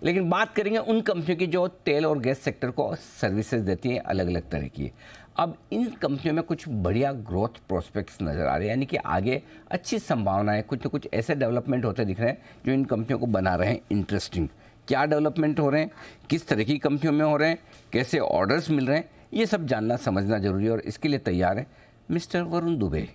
लेकिन बात करेंगे उन कंपनियों की जो तेल और गैस सेक्टर को सर्विसेज देती हैं अलग अलग तरह की। अब इन कंपनियों में कुछ बढ़िया ग्रोथ प्रोस्पेक्ट्स नज़र आ रहे हैं, यानी कि आगे अच्छी संभावनाएं, कुछ न कुछ ऐसे डेवलपमेंट होते दिख रहे हैं जो इन कंपनियों को बना रहे हैं इंटरेस्टिंग। क्या डेवलपमेंट हो रहे हैं, किस तरह की कंपनियों में हो रहे हैं, कैसे ऑर्डर्स मिल रहे हैं, ये सब जानना समझना जरूरी है। और इसके लिए तैयार है मिस्टर वरुण दुबे।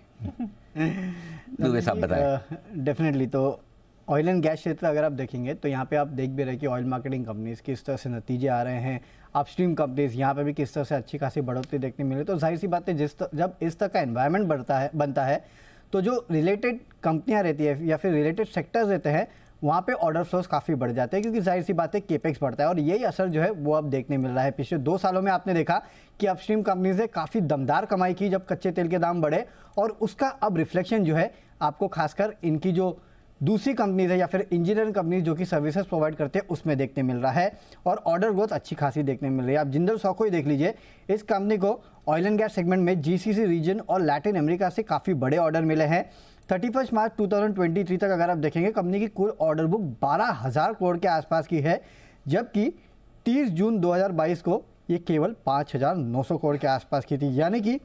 दुबे साहब बताएं। डेफिनेटली तो ऑयल एंड गैस क्षेत्र अगर आप देखेंगे तो यहाँ पे आप देख भी रहे कि ऑयल मार्केटिंग कंपनीज किस तरह से नतीजे आ रहे हैं, अपस्ट्रीम कंपनीज यहाँ पे भी किस तरह से अच्छी खासी बढ़ोतरी देखने मिली। तो जाहिर सी बात है जब इस तरह का एनवायरनमेंट बनता है तो जो रिलेटेड कंपनियाँ रहती है या फिर रिलेटेड सेक्टर्स रहते हैं वहाँ पे ऑर्डर फ्लोज काफ़ी बढ़ जाते हैं, क्योंकि जाहिर सी बात है केपेक्स बढ़ता है और यही असर जो है वो अब देखने मिल रहा है। पिछले 2 सालों में आपने देखा कि अपस्ट्रीम कंपनीज ने काफ़ी दमदार कमाई की जब कच्चे तेल के दाम बढ़े, और उसका अब रिफ्लेक्शन जो है आपको खासकर इनकी जो दूसरी कंपनीज है या फिर इंजीनियरिंग कंपनीज जो कि सर्विसेज प्रोवाइड करते हैं उसमें देखने मिल रहा है, और ऑर्डर ग्रोथ अच्छी खासी देखने मिल रही है। आप जिंदल स्टॉक को ही देख लीजिए, इस कंपनी को ऑयल एंड गैस सेगमेंट में जीसीसी रीजन और लैटिन अमेरिका से काफ़ी बड़े ऑर्डर मिले हैं। 31 मार्च 2023 तक अगर आप देखेंगे कंपनी की कुल ऑर्डर बुक 12,000 करोड़ के आसपास की है, जबकि 30 जून 2022 को ये केवल 5,900 करोड़ के आसपास की थी। यानी कि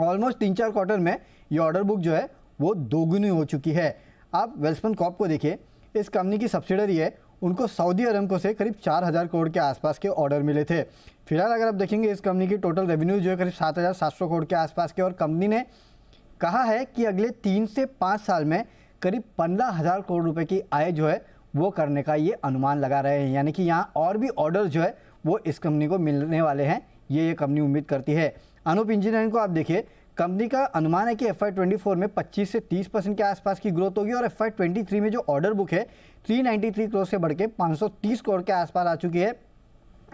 ऑलमोस्ट 3-4 क्वार्टर में ये ऑर्डर बुक जो है वो दोगुनी हो चुकी है। आप वेल्सपन कॉर्प को देखिए, इस कंपनी की सब्सिडरी है, उनको सऊदी अरमको से करीब 4,000 करोड़ के आसपास के ऑर्डर मिले थे। फिलहाल अगर आप देखेंगे इस कंपनी की टोटल रेवेन्यू जो है करीब 7,700 करोड़ के आसपास के, और कंपनी ने कहा है कि अगले 3 से 5 साल में करीब 15,000 करोड़ रुपए की आय जो है वो करने का ये अनुमान लगा रहे हैं। यानी कि यहाँ और भी ऑर्डर जो है वो इस कंपनी को मिलने वाले हैं, ये कंपनी उम्मीद करती है। अनूप इंजीनियरिंग को आप देखिए, कंपनी का अनुमान है कि FY24 में 25 से 30% के आसपास की ग्रोथ होगी, और FY23 में जो ऑर्डर बुक है 393 करोड़ से बढ़ के 530 करोड़ के आसपास आ चुकी है।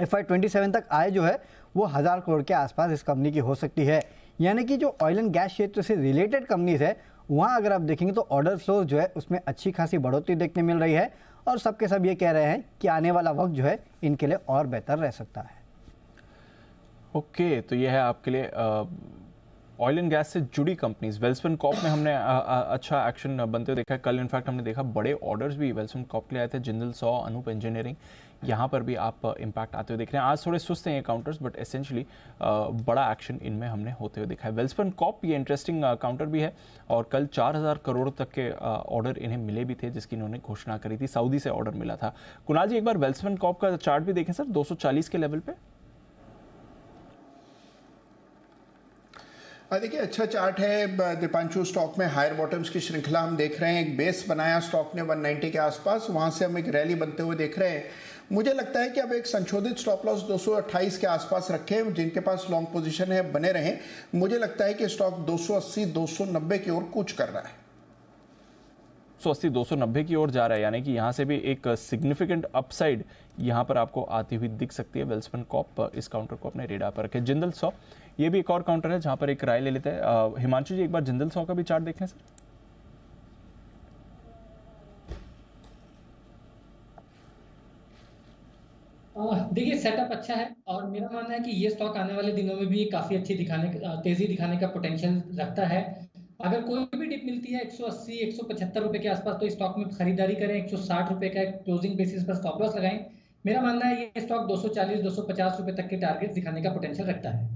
FY27 तक आय जो है वो 1,000 करोड़ के आसपास इस कंपनी की हो सकती है। यानी कि जो ऑयल एंड गैस क्षेत्र से रिलेटेड कंपनीज है वहाँ अगर आप देखेंगे तो ऑर्डर फ्लो जो है उसमें अच्छी खासी बढ़ोतरी देखने मिल रही है, और सबके सब ये कह रहे हैं कि आने वाला वक्त जो है इनके लिए और बेहतर रह सकता है। ओके, तो ये है आपके लिए ऑयल एंड गैस से जुड़ी कंपनीज। वेल्सपन कॉर्प में हमने अच्छा एक्शन बनते हुए देखा है। कल इनफैक्ट हमने देखा बड़े ऑर्डर्स भी वेल्सपन कॉर्प के लिए आए थे। जिंदल सॉ, अनूप इंजीनियरिंग, यहाँ पर भी आप इम्पैक्ट आते हुए देख रहे हैं। आज थोड़े सुस्त हैं ये काउंटर्स, बट एसेंशियली बड़ा एक्शन इनमें हमने होते हुए देखा है। वेल्सपन कॉर्प ये इंटरेस्टिंग काउंटर भी है, और कल 4,000 करोड़ तक के ऑर्डर इन्हें मिले भी थे जिसकी इन्होंने घोषणा करी थी। सऊदी से ऑर्डर मिला था। कुणाल जी, एक बार वेल्सपन कॉर्प का चार्ट भी देखें सर, 240 के लेवल पे। देखिए, अच्छा चार्ट है दीपांशु। स्टॉक में हायर बॉटम्स की श्रृंखला हम देख रहे हैं। एक बेस बनाया स्टॉक ने 190 के आसपास, वहां से हम एक रैली बनते हुए देख रहे हैं। मुझे लगता है कि अब एक संशोधित स्टॉप लॉस 228 के आसपास रखें, जिनके पास लॉन्ग पोजीशन है बने रहें। मुझे लगता है कि स्टॉक 280-290 की ओर कूच कर रहा है। 180-290 की ओर जा रहा है, यानी कि यहाँ से भी एक सिग्निफिकेंट अपसाइड यहाँ पर आपको आती हुई दिख सकती है। वेल्सपन कॉर्प इस काउंटर को अपने रेडार पर रखें। जिंदल सॉ, ये भी एक और काउंटर है जहाँ पर एक राय ले लेते हैं। हिमांशु जी, एक बार जिंदल सॉ का भी चार्ट देखें सर। देखिए, सेटअप अच्छा है, और मेरा मानना है कि ये स्टॉक आने वाले दिनों में भी काफ़ी अच्छी तेज़ी दिखाने का पोटेंशियल रखता है। अगर कोई भी डिप मिलती है 180-175 रुपए के आसपास, तो स्टॉक में खरीदारी करें। 160 रुपए का क्लोजिंग बेसिस पर स्टॉप लॉस लगाएं। मेरा मानना है ये स्टॉक 240-250 रुपए तक के टारगेट दिखाने का पोटेंशियल रखता है।